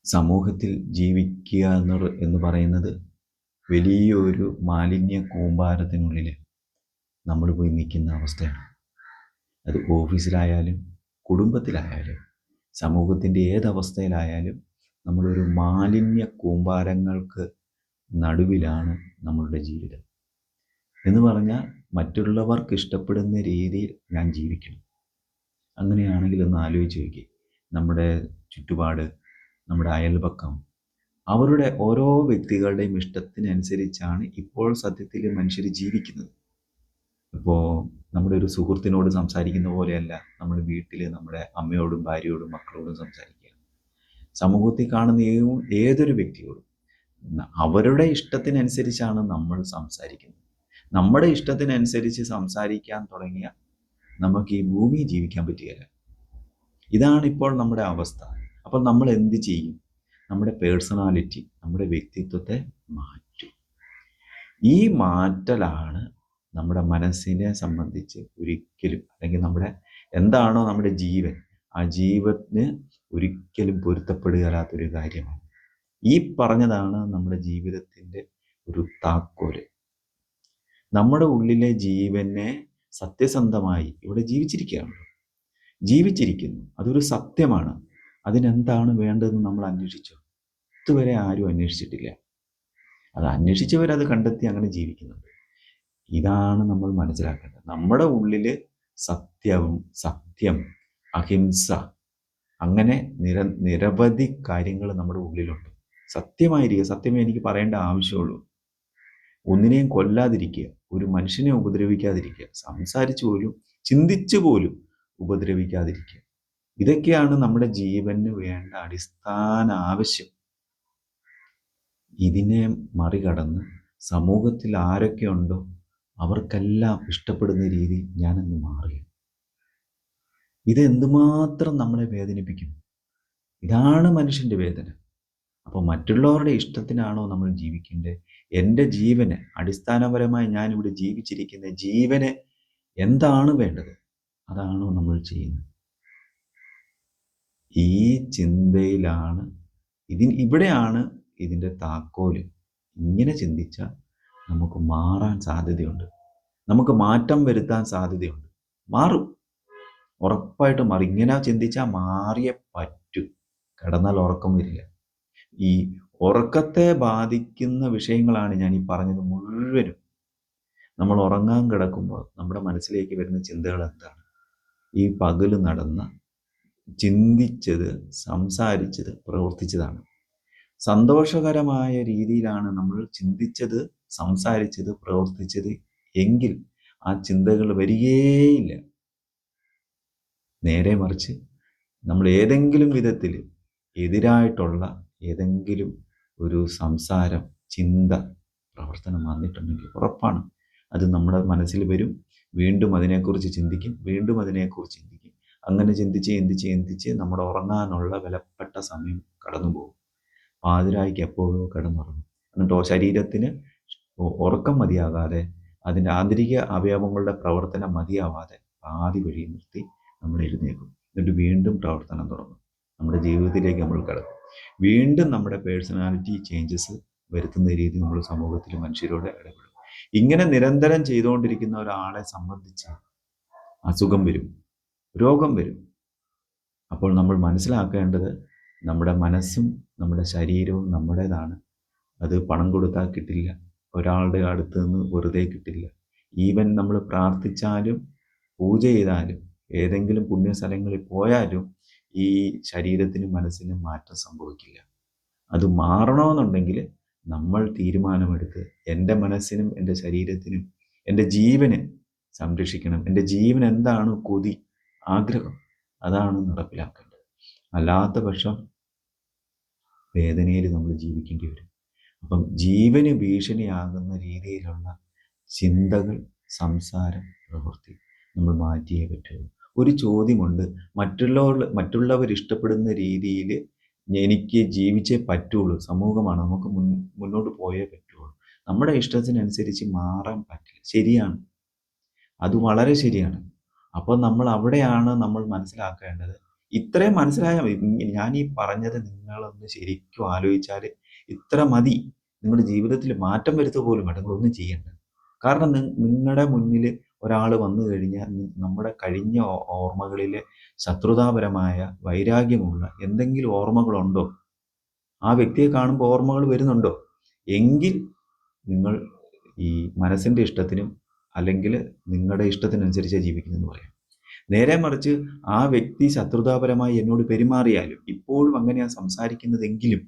സമൂഹത്തിൽ ജീവിക്കുക എന്ന് പറയുന്നത് വലിയൊരു മാലിന്യ കൂമ്പാരത്തിനുള്ളിൽ നമ്മൾ പോയി നിൽക്കുന്ന അവസ്ഥയാണ്. അത് ഓഫീസിലായാലും കുടുംബത്തിലായാലും സമൂഹത്തിൻ്റെ ഏതവസ്ഥയിലായാലും നമ്മളൊരു മാലിന്യ കൂമ്പാരങ്ങൾക്ക് നടുവിലാണ് നമ്മളുടെ ജീവിതം. എന്ന് പറഞ്ഞാൽ മറ്റുള്ളവർക്ക് ഇഷ്ടപ്പെടുന്ന രീതിയിൽ ഞാൻ ജീവിക്കണം. അങ്ങനെയാണെങ്കിൽ ഒന്ന് ആലോചിച്ച് നോക്കി, നമ്മുടെ ചുറ്റുപാട്, നമ്മുടെ അയൽപക്കം, അവരുടെ ഓരോ വ്യക്തികളുടെയും ഇഷ്ടത്തിനനുസരിച്ചാണ് ഇപ്പോൾ സത്യത്തിൽ മനുഷ്യർ ജീവിക്കുന്നത്. ഇപ്പോൾ നമ്മുടെ ഒരു സുഹൃത്തിനോട് സംസാരിക്കുന്ന പോലെയല്ല നമ്മുടെ വീട്ടിൽ നമ്മുടെ അമ്മയോടും ഭാര്യയോടും മക്കളോടും സംസാരിക്കുക. സമൂഹത്തിൽ കാണുന്ന ഏതൊരു വ്യക്തിയോടും അവരുടെ ഇഷ്ടത്തിനനുസരിച്ചാണ് നമ്മൾ സംസാരിക്കുന്നത്. നമ്മുടെ ഇഷ്ടത്തിനനുസരിച്ച് സംസാരിക്കാൻ തുടങ്ങിയ നമുക്ക് ഈ ഭൂമിയിൽ ജീവിക്കാൻ പറ്റുകയില്ല. ഇതാണ് ഇപ്പോൾ നമ്മുടെ അവസ്ഥ. അപ്പോൾ നമ്മൾ എന്ത് ചെയ്യും? നമ്മുടെ പേഴ്സണാലിറ്റി, നമ്മുടെ വ്യക്തിത്വത്തെ മാറ്റും. ഈ മാറ്റലാണ് നമ്മുടെ മനസ്സിനെ സംബന്ധിച്ച് ഒരിക്കലും, അല്ലെങ്കിൽ എന്താണോ നമ്മുടെ ജീവൻ, ആ ജീവന് ഒരിക്കലും പൊരുത്തപ്പെടുകയില്ലാത്തൊരു കാര്യമാണ്. ഈ പറഞ്ഞതാണ് നമ്മുടെ ജീവിതത്തിൻ്റെ ഒരു താക്കോല്. നമ്മുടെ ഉള്ളിലെ ജീവനെ സത്യസന്ധമായി ഇവിടെ ജീവിച്ചിരിക്കുന്നു. അതൊരു സത്യമാണ്. അതിനെന്താണ് വേണ്ടതെന്ന് നമ്മൾ അന്വേഷിച്ചോ? ഇതുവരെ ആരും അന്വേഷിച്ചിട്ടില്ല. അത് അന്വേഷിച്ചവരത് കണ്ടെത്തി അങ്ങനെ ജീവിക്കുന്നുണ്ട്. ഇതാണ് നമ്മൾ മനസ്സിലാക്കേണ്ടത്. നമ്മുടെ ഉള്ളിൽ സത്യം, അഹിംസ, അങ്ങനെ നിരവധി കാര്യങ്ങൾ നമ്മുടെ ഉള്ളിലുണ്ട്. സത്യമായിരിക്കുക. സത്യമേ എനിക്ക് പറയേണ്ട ആവശ്യമുള്ളൂ. ഒന്നിനെയും കൊല്ലാതിരിക്കുക, ഒരു മനുഷ്യനെ ഉപദ്രവിക്കാതിരിക്കുക, സംസാരിച്ചു പോലും ചിന്തിച്ചു പോലും ഉപദ്രവിക്കാതിരിക്കുക. ഇതൊക്കെയാണ് നമ്മുടെ ജീവന് വേണ്ട അടിസ്ഥാന ആവശ്യം. ഇതിനെ മറികടന്ന് സമൂഹത്തിൽ ആരൊക്കെ ഉണ്ടോ അവർക്കെല്ലാം ഇഷ്ടപ്പെടുന്ന രീതി ഞാനങ്ങ് മാറുക. ഇതെന്തുമാത്രം നമ്മളെ വേദനിപ്പിക്കും. ഇതാണ് മനുഷ്യൻ്റെ വേദന. അപ്പോൾ മറ്റുള്ളവരുടെ ഇഷ്ടത്തിനാണോ നമ്മൾ ജീവിക്കേണ്ടത്? എൻ്റെ ജീവന്, അടിസ്ഥാനപരമായി ഞാനിവിടെ ജീവിച്ചിരിക്കുന്ന ജീവന് എന്താണ് വേണ്ടത്? അതാണോ നമ്മൾ ചെയ്യുന്നത്? ഈ ചിന്തയിലാണ് ഇവിടെയാണ് ഇതിൻ്റെ താക്കോല്. ഇങ്ങനെ ചിന്തിച്ചാൽ നമുക്ക് മാറാൻ സാധ്യതയുണ്ട്. നമുക്ക് മാറ്റം വരുത്താൻ സാധ്യതയുണ്ട്. മാറും, ഉറപ്പായിട്ടും മാറും. ഇങ്ങനെ ചിന്തിച്ചാൽ മാറിയേ പറ്റൂ. കിടന്നാൽ ഉറക്കം വരില്ല. ഈ ഉറക്കത്തെ ബാധിക്കുന്ന വിഷയങ്ങളാണ് ഞാൻ ഈ പറഞ്ഞത് മുഴുവനും. നമ്മൾ ഉറങ്ങാൻ കിടക്കുമ്പോൾ നമ്മുടെ മനസ്സിലേക്ക് വരുന്ന ചിന്തകൾ എന്താണ്? ഈ പകല് നടന്ന, ചിന്തിച്ചത്, സംസാരിച്ചത്, പ്രവർത്തിച്ചതാണ്. സന്തോഷകരമായ രീതിയിലാണ് നമ്മൾ ചിന്തിച്ചത്, സംസാരിച്ചത്, പ്രവർത്തിച്ചത് എങ്കിൽ ആ ചിന്തകൾ വരികേയില്ല. നേരെ മറിച്ച് നമ്മൾ ഏതെങ്കിലും വിധത്തിൽ എതിരായിട്ടുള്ള ഏതെങ്കിലും ഒരു സംസാരം, ചിന്ത, പ്രവർത്തനം വന്നിട്ടുണ്ടെങ്കിൽ ഉറപ്പാണ് അത് നമ്മുടെ മനസ്സിൽ വരും. വീണ്ടും അതിനെക്കുറിച്ച് ചിന്തിക്കും, വീണ്ടും അതിനെക്കുറിച്ച് ചിന്തിക്കും. അങ്ങനെ ചിന്തിച്ച് നമ്മുടെ ഉറങ്ങാനുള്ള വിലപ്പെട്ട സമയം കടന്നു പോകും. പാതിരായ്ക്ക് എപ്പോഴോ കിടന്നുറങ്ങും. എന്നിട്ടോ ശരീരത്തിന് ഉറക്കം മതിയാകാതെ, അതിൻ്റെ ആന്തരിക അവയവങ്ങളുടെ പ്രവർത്തനം മതിയാവാതെ പാതി വഴി നിർത്തി നമ്മൾ എഴുന്നേക്കും. എന്നിട്ട് വീണ്ടും പ്രവർത്തനം തുടങ്ങും. നമ്മുടെ ജീവിതത്തിലേക്ക് നമ്മൾ കിടക്കും. വീണ്ടും നമ്മുടെ പേഴ്സണാലിറ്റി ചേഞ്ചസ് വരുത്തുന്ന രീതി നമ്മൾ സമൂഹത്തിൽ മനുഷ്യരോട് ഇടപെടും. ഇങ്ങനെ നിരന്തരം ചെയ്തുകൊണ്ടിരിക്കുന്ന ഒരാളെ സംബന്ധിച്ച് അസുഖം വരും, രോഗം വരും. അപ്പോൾ നമ്മൾ മനസ്സിലാക്കേണ്ടത് നമ്മുടെ മനസ്സും നമ്മുടെ ശരീരവും നമ്മുടേതാണ്. അത് പണം കൊടുത്താൽ കിട്ടില്ല, ഒരാളുടെ അടുത്ത് നിന്ന് വെറുതെ കിട്ടില്ല. ഈവൻ നമ്മൾ പ്രാർത്ഥിച്ചാലും പൂജ ചെയ്താലും ഏതെങ്കിലും പുണ്യസ്ഥലങ്ങളിൽ പോയാലും ഈ ശരീരത്തിനും മനസ്സിനും മാറ്റം സംഭവിക്കില്ല. അത് മാറണമെന്നുണ്ടെങ്കിൽ നമ്മൾ തീരുമാനമെടുത്ത് എൻ്റെ മനസ്സിനും എൻ്റെ ശരീരത്തിനും എൻ്റെ ജീവന് സംരക്ഷിക്കണം. എൻ്റെ ജീവൻ എന്താണ് കൊതി, ആഗ്രഹം, അതാണ് നടപ്പിലാക്കേണ്ടത്. അല്ലാത്ത പക്ഷം വേദനയിൽ നമ്മൾ ജീവിക്കേണ്ടി വരും. അപ്പം ജീവന് ഭീഷണിയാകുന്ന രീതിയിലുള്ള ചിന്തകൾ, സംസാരം, പ്രവൃത്തി നമ്മൾ മാറ്റിയേ പറ്റുള്ളൂ. ഒരു ചോദ്യമുണ്ട്, മറ്റുള്ളവർ ഇഷ്ടപ്പെടുന്ന രീതിയിൽ എനിക്ക് ജീവിച്ചേ പറ്റുള്ളൂ. സമൂഹമാണ്, നമുക്ക് മുന്നോട്ട് പോയേ പറ്റുള്ളൂ. നമ്മുടെ ഇഷ്ടത്തിനനുസരിച്ച് മാറാൻ പറ്റില്ല. ശരിയാണ്, അത് വളരെ ശരിയാണ്. അപ്പോൾ നമ്മൾ അവിടെയാണ് നമ്മൾ മനസ്സിലാക്കേണ്ടത്, ഇത്രയും മനസ്സിലായാൽ മതി. ഞാൻ ഈ പറഞ്ഞത് നിങ്ങളൊന്ന് ശരിക്കും ആലോചിച്ചാൽ ഇത്ര മതി. നിങ്ങളുടെ ജീവിതത്തിൽ മാറ്റം വരുത്തുക പോലും വേണ്ട, നിങ്ങളൊന്നും ചെയ്യണ്ട. കാരണം നിങ്ങളുടെ മുന്നിൽ ഒരാൾ വന്നു കഴിഞ്ഞാൽ നമ്മുടെ കഴിഞ്ഞ ഓർമ്മകളിലെ ശത്രുതാപരമായ വൈരാഗ്യമുള്ള എന്തെങ്കിലും ഓർമ്മകളുണ്ടോ? ആ വ്യക്തിയെ കാണുമ്പോൾ ഓർമ്മകൾ വരുന്നുണ്ടോ? എങ്കിൽ നിങ്ങൾ ഈ മനസ്സിൻ്റെ ഇഷ്ടത്തിനും അല്ലെങ്കിൽ നിങ്ങളുടെ ഇഷ്ടത്തിനനുസരിച്ച് ജീവിക്കുന്നെന്ന് പറയാം. നേരെ മറിച്ച് ആ വ്യക്തി ശത്രുതാപരമായി എന്നോട് പെരുമാറിയാലും ഇപ്പോഴും അങ്ങനെയാണ് സംസാരിക്കുന്നതെങ്കിലും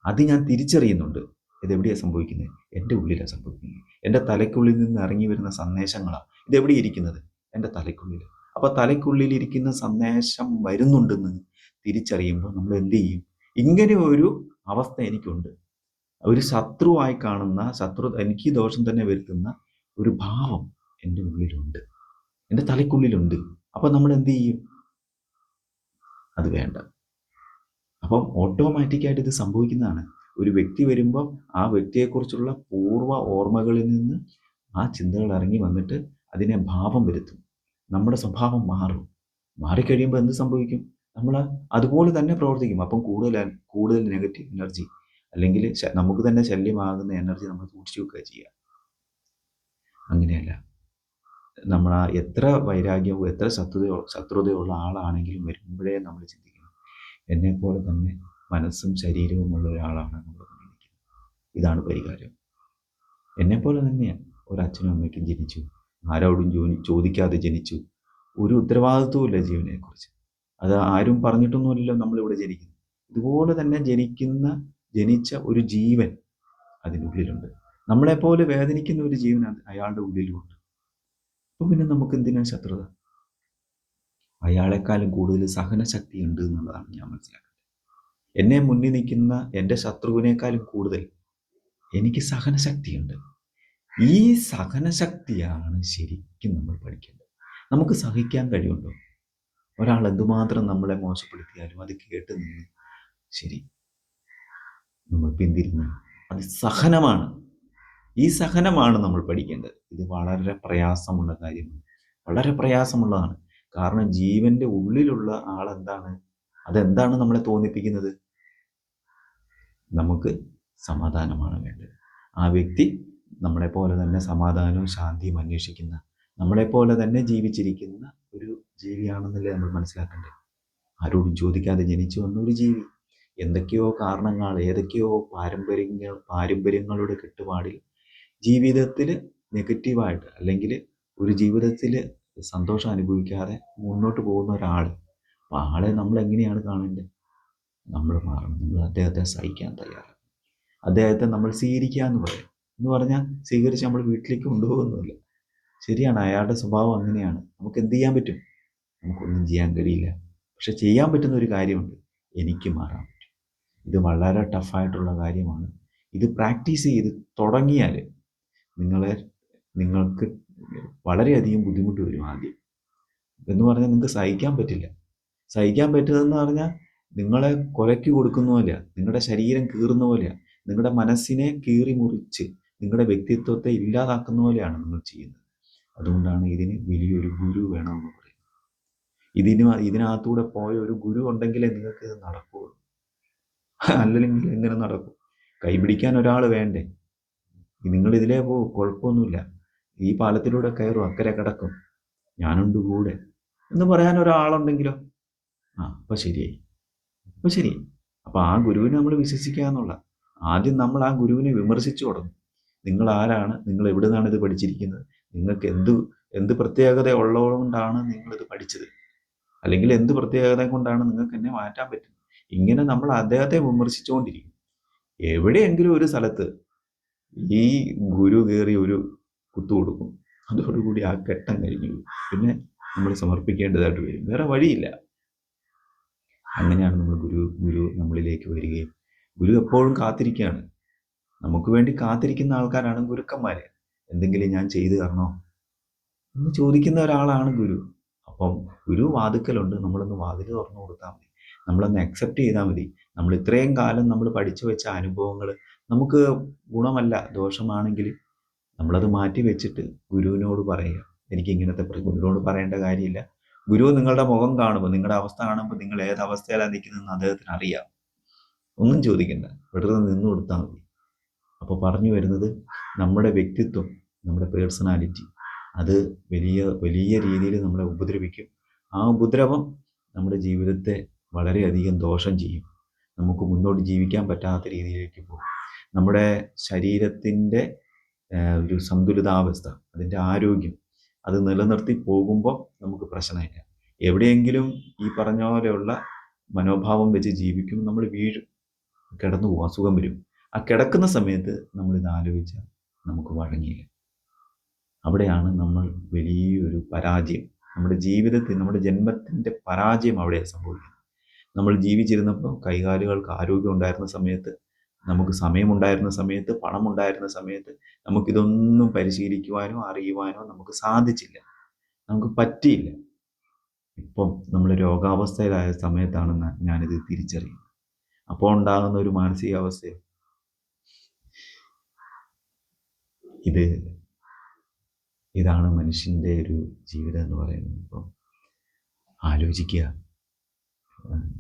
അത് ഞാൻ തിരിച്ചറിയുന്നുണ്ട്. ഇതെവിടെയാണ് സംഭവിക്കുന്നത്? എൻ്റെ ഉള്ളിലാണ് സംഭവിക്കുന്നത്. എൻ്റെ തലയ്ക്കുള്ളിൽ നിന്ന് ഇറങ്ങി വരുന്ന സന്ദേശങ്ങളാണ് ഇതെവിടെ ഇരിക്കുന്നത്? എൻ്റെ തലയ്ക്കുള്ളിൽ. അപ്പോൾ തലയ്ക്കുള്ളിൽ ഇരിക്കുന്ന സന്ദേശം വരുന്നുണ്ടെന്ന് തിരിച്ചറിയുമ്പോൾ നമ്മൾ എന്ത് ചെയ്യും? ഇങ്ങനെ ഒരു അവസ്ഥ എനിക്കുണ്ട്. ഒരു ശത്രുവായി കാണുന്ന എനിക്ക് ദോഷം തന്നെ വരുത്തുന്ന ഒരു ഭാവം എൻ്റെ ഉള്ളിലുണ്ട്, എൻ്റെ തലയ്ക്കുള്ളിലുണ്ട്. അപ്പം നമ്മൾ എന്ത് ചെയ്യും? അത് വേണ്ട. അപ്പം ഓട്ടോമാറ്റിക്കായിട്ട് ഇത് സംഭവിക്കുന്നതാണ്. ഒരു വ്യക്തി വരുമ്പോൾ ആ വ്യക്തിയെക്കുറിച്ചുള്ള പൂർവ്വ ഓർമ്മകളിൽ നിന്ന് ആ ചിന്തകൾ ഇറങ്ങി വന്നിട്ട് അതിനെ ഭാവം വരുത്തും. നമ്മുടെ സ്വഭാവം മാറും. മാറിക്കഴിയുമ്പോൾ എന്ത് സംഭവിക്കും? നമ്മൾ അതുപോലെ തന്നെ പ്രവർത്തിക്കും. അപ്പം കൂടുതൽ നെഗറ്റീവ് എനർജി അല്ലെങ്കിൽ നമുക്ക് തന്നെ ശല്യമാകുന്ന എനർജി നമ്മൾ സൂക്ഷിച്ചു വെക്കുക ചെയ്യുക. അങ്ങനെയല്ല. നമ്മൾ എത്ര വൈരാഗ്യവും എത്ര ശത്രുതയുള്ള ആളാണെങ്കിലും വരുമ്പോഴേ നമ്മൾ ചിന്തിക്കണം, എന്നെപ്പോലെ തന്നെ മനസ്സും ശരീരവുമുള്ള ഒരാളാണ് നമ്മൾ നിൽക്കുന്നത്. ഇതാണ് പരിഹാരം. എന്നെപ്പോലെ തന്നെയാണ് ഒരച്ഛനും അമ്മയ്ക്കും ജനിച്ചു, ആരോടും ചോദിക്കാതെ ജനിച്ചു, ഒരു ഉത്തരവാദിത്വവും ഇല്ല ജീവനെക്കുറിച്ച്. അത് ആരും പറഞ്ഞിട്ടൊന്നുമല്ലല്ലോ നമ്മളിവിടെ ജനിക്കുന്നത്. ഇതുപോലെ തന്നെ ജനിച്ച ഒരു ജീവൻ അതിനുള്ളിലുണ്ട്. നമ്മളെപ്പോലെ വേദനിക്കുന്ന ഒരു ജീവൻ അയാളുടെ ഉള്ളിലുമുണ്ട്. അപ്പോൾ പിന്നെ നമുക്ക് എന്തിനാ ശത്രുത? അയാളെക്കാളും കൂടുതൽ സഹനശക്തി ഉണ്ട് എന്നുള്ളതാണ് ഞാൻ മനസ്സിലാക്കുന്നത്. എന്നെ മുന്നിൽ നിൽക്കുന്ന എൻ്റെ ശത്രുവിനേക്കാളും കൂടുതൽ എനിക്ക് സഹനശക്തിയുണ്ട്. ഈ സഹനശക്തിയാണ് ശരിക്കും നമ്മൾ പഠിക്കേണ്ടത്. നമുക്ക് സഹിക്കാൻ കഴിയുണ്ടോ? ഒരാൾ എന്തുമാത്രം നമ്മളെ മോശപ്പെടുത്തിയാലും അത് കേട്ട് നിന്ന് ശരി നമ്മൾ പിന്തിരിഞ്ഞ്, അത് സഹനമാണ്. ഈ സഹനമാണ് നമ്മൾ പഠിക്കേണ്ടത്. ഇത് വളരെ പ്രയാസമുള്ള കാര്യമാണ്, വളരെ പ്രയാസമുള്ളതാണ്. കാരണം ജീവന്റെ ഉള്ളിലുള്ള ആളെന്താണ്, അതെന്താണ് നമ്മളെ തോന്നിപ്പിക്കുന്നത്? നമുക്ക് സമാധാനമാണ് വേണ്ടത്. ആ വ്യക്തി നമ്മളെപ്പോലെ തന്നെ സമാധാനവും ശാന്തിയും അന്വേഷിക്കുന്ന, നമ്മളെപ്പോലെ തന്നെ ജീവിച്ചിരിക്കുന്ന ഒരു ജീവിയാണെന്നല്ലേ നമ്മൾ മനസ്സിലാക്കേണ്ടത്. ആരോടും ചോദിക്കാതെ ജനിച്ചു വന്ന ഒരു ജീവി. എന്തൊക്കെയോ കാരണങ്ങൾ, ഏതൊക്കെയോ പാരമ്പര്യങ്ങളുടെ കെട്ടുപാടിൽ ജീവിതത്തിൽ നെഗറ്റീവായിട്ട് അല്ലെങ്കിൽ ഒരു ജീവിതത്തിൽ സന്തോഷം അനുഭവിക്കാതെ മുന്നോട്ട് പോകുന്ന ഒരാൾ. അപ്പോൾ ആളെ നമ്മൾ എങ്ങനെയാണ് കാണേണ്ടത്? നമ്മൾ മാറണം. നമ്മൾ അദ്ദേഹത്തെ സഹിക്കാൻ തയ്യാറാണ്. അദ്ദേഹത്തെ നമ്മൾ സ്വീകരിക്കുക എന്ന് പറഞ്ഞാൽ സ്വീകരിച്ച് നമ്മൾ വീട്ടിലേക്ക് കൊണ്ടുപോകുന്നില്ല. ശരിയാണ്, അയാളുടെ സ്വഭാവം അങ്ങനെയാണ്. നമുക്ക് എന്ത് ചെയ്യാൻ പറ്റും? നമുക്കൊന്നും ചെയ്യാൻ കഴിയില്ല. പക്ഷെ ചെയ്യാൻ പറ്റുന്ന ഒരു കാര്യമുണ്ട്, എനിക്ക് മാറാൻ പറ്റും. ഇത് വളരെ ടഫായിട്ടുള്ള കാര്യമാണ്. ഇത് പ്രാക്ടീസ് ചെയ്ത് തുടങ്ങിയാൽ നിങ്ങൾക്ക് വളരെയധികം ബുദ്ധിമുട്ട് വരും ആദ്യം. എന്ന് പറഞ്ഞാൽ നിങ്ങൾക്ക് സഹിക്കാൻ പറ്റില്ല. സഹിക്കാൻ പറ്റുന്നതെന്ന് പറഞ്ഞാൽ നിങ്ങളെ കൊലയ്ക്ക് കൊടുക്കുന്ന പോലെയാണ്, നിങ്ങളുടെ ശരീരം കീറുന്ന പോലെയാണ്, നിങ്ങളുടെ മനസ്സിനെ കീറി മുറിച്ച് നിങ്ങളുടെ വ്യക്തിത്വത്തെ ഇല്ലാതാക്കുന്ന പോലെയാണ് നിങ്ങൾ ചെയ്യുന്നത്. അതുകൊണ്ടാണ് ഇതിന് വലിയൊരു ഗുരു വേണമെന്ന് പറയുന്നത്. ഇതിനകത്തൂടെ പോയ ഒരു ഗുരു ഉണ്ടെങ്കിലേ നിങ്ങൾക്ക് ഇത് നടക്കുകയുള്ളൂ. അല്ലെങ്കിൽ എങ്ങനെ നടക്കും? കൈപിടിക്കാൻ ഒരാൾ വേണ്ടേ? നിങ്ങൾ ഇതിലേ പോകും, കുഴപ്പമൊന്നുമില്ല, ഈ പാലത്തിലൂടെ കയറും, അക്കരെ കിടക്കും, ഞാനുണ്ട് കൂടെ എന്ന് പറയാൻ ഒരാളുണ്ടെങ്കിലോ? അപ്പോൾ ശരിയായി. അപ്പോൾ ആ ഗുരുവിനെ നമ്മൾ വിശ്വസിക്കുക എന്നുള്ള. ആദ്യം നമ്മൾ ആ ഗുരുവിനെ വിമർശിച്ചു തുടങ്ങും. നിങ്ങൾ ആരാണ്? നിങ്ങൾ എവിടെ നിന്നാണ് ഇത് പഠിച്ചിരിക്കുന്നത്? നിങ്ങൾക്ക് എന്ത് പ്രത്യേകത ഉള്ളതുകൊണ്ടാണ് നിങ്ങളിത് പഠിച്ചത്? അല്ലെങ്കിൽ എന്ത് പ്രത്യേകത കൊണ്ടാണ് നിങ്ങൾക്ക് എന്നെ മാറ്റാൻ പറ്റുന്നത്? ഇങ്ങനെ നമ്മൾ അദ്ദേഹത്തെ വിമർശിച്ചുകൊണ്ടിരിക്കും. എവിടെയെങ്കിലും ഒരു സ്ഥലത്ത് ഈ ഗുരു കയറി ഒരു കുത്തു കൊടുക്കും. അതോടുകൂടി ആ ഘട്ടം കഴിഞ്ഞു. പിന്നെ നമ്മൾ സമർപ്പിക്കേണ്ടതായിട്ട് വരും, വേറെ വഴിയില്ല. അങ്ങനെയാണ് നമ്മൾ ഗുരു നമ്മളിലേക്ക് വരികയും, ഗുരു എപ്പോഴും കാത്തിരിക്കുകയാണ്. നമുക്ക് വേണ്ടി കാത്തിരിക്കുന്ന ആൾക്കാരാണ് ഗുരുക്കന്മാർ. എന്തെങ്കിലും ഞാൻ ചെയ്തു തരണോ എന്ന് ചോദിക്കുന്ന ഒരാളാണ് ഗുരു. അപ്പം ഗുരു വാതിക്കലുണ്ട്, നമ്മളൊന്ന് വാതിൽ തുറന്നു കൊടുത്താൽ മതി, നമ്മളൊന്ന് അക്സെപ്റ്റ് ചെയ്താൽ മതി. നമ്മൾ ഇത്രയും കാലം നമ്മൾ പഠിച്ചു വെച്ച അനുഭവങ്ങൾ നമുക്ക് ഗുണമല്ല, ദോഷമാണെങ്കിൽ നമ്മളത് മാറ്റി വെച്ചിട്ട് ഗുരുവിനോട് പറയുക. എനിക്ക് ഇങ്ങനത്തെ ഗുരുവിനോട് പറയേണ്ട കാര്യമില്ല, ഗുരു നിങ്ങളുടെ മുഖം കാണുമ്പോൾ, നിങ്ങളുടെ അവസ്ഥ കാണുമ്പോൾ നിങ്ങൾ ഏത് അവസ്ഥയിലാണ് നിൽക്കുന്നതെന്ന് അദ്ദേഹത്തിന് അറിയാം. ഒന്നും ചോദിക്കണ്ട, വെറുതെ നിന്നു കൊടുത്താൽ മതി. അപ്പോൾ പറഞ്ഞു വരുന്നത്, നമ്മുടെ വ്യക്തിത്വം, നമ്മുടെ പേഴ്സണാലിറ്റി, അത് വലിയ വലിയ രീതിയിൽ നമ്മളെ ഉപദ്രവിക്കും. ആ ഉപദ്രവം നമ്മുടെ ജീവിതത്തെ വളരെയധികം ദോഷം ചെയ്യും. നമുക്ക് മുന്നോട്ട് ജീവിക്കാൻ പറ്റാത്ത രീതിയിലേക്ക് പോകും. നമ്മുടെ ശരീരത്തിൻ്റെ ഒരു സന്തുലിതാവസ്ഥ, അതിൻ്റെ ആരോഗ്യം, അത് നിലനിർത്തി പോകുമ്പോൾ നമുക്ക് പ്രശ്നമില്ല. എവിടെയെങ്കിലും ഈ പറഞ്ഞ പോലെയുള്ള മനോഭാവം വെച്ച് ജീവിക്കും, നമ്മൾ വീഴും, കിടന്നു പോകും, അസുഖം വരും. ആ കിടക്കുന്ന സമയത്ത് നമ്മളിത് ആലോചിച്ചാൽ നമുക്ക് വഴങ്ങിയില്ല. അവിടെയാണ് നമ്മൾ വലിയൊരു പരാജയം, നമ്മുടെ ജീവിതത്തിൽ, നമ്മുടെ ജന്മത്തിൻ്റെ പരാജയം അവിടെയാണ് സംഭവിക്കുന്നത്. നമ്മൾ ജീവിച്ചിരുന്നപ്പോൾ കൈകാലുകൾക്ക് ആരോഗ്യം ഉണ്ടായിരുന്ന സമയത്ത്, നമുക്ക് സമയമുണ്ടായിരുന്ന സമയത്ത്, പണമുണ്ടായിരുന്ന സമയത്ത് നമുക്കിതൊന്നും പരിശീലിക്കുവാനോ അറിയുവാനോ നമുക്ക് സാധിച്ചില്ല, നമുക്ക് പറ്റിയില്ല. ഇപ്പം നമ്മൾ രോഗാവസ്ഥയിലായ സമയത്താണ് ഞാനിത് തിരിച്ചറിയുന്നത്. അപ്പോൾ ഉണ്ടാകുന്ന ഒരു മാനസികാവസ്ഥ, ഇതാണ് മനുഷ്യൻ്റെ ഒരു ജീവിതം എന്ന് പറയുന്നത്. അപ്പം ആലോചിക്കുക,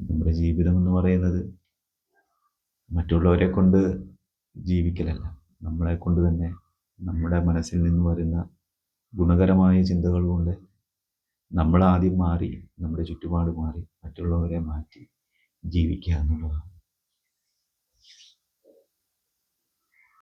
നമ്മുടെ ജീവിതം എന്ന് പറയുന്നത് മറ്റുള്ളവരെ കൊണ്ട് ജീവിക്കലല്ല, നമ്മളെ കൊണ്ട് തന്നെ, നമ്മുടെ മനസ്സിൽ നിന്ന് വരുന്ന ഗുണകരമായ ചിന്തകൾ കൊണ്ട് നമ്മളാദ്യം മാറി, നമ്മുടെ ചുറ്റുപാട് മാറി, മറ്റുള്ളവരെ മാറ്റി ജീവിക്കുക എന്നുള്ളതാണ്.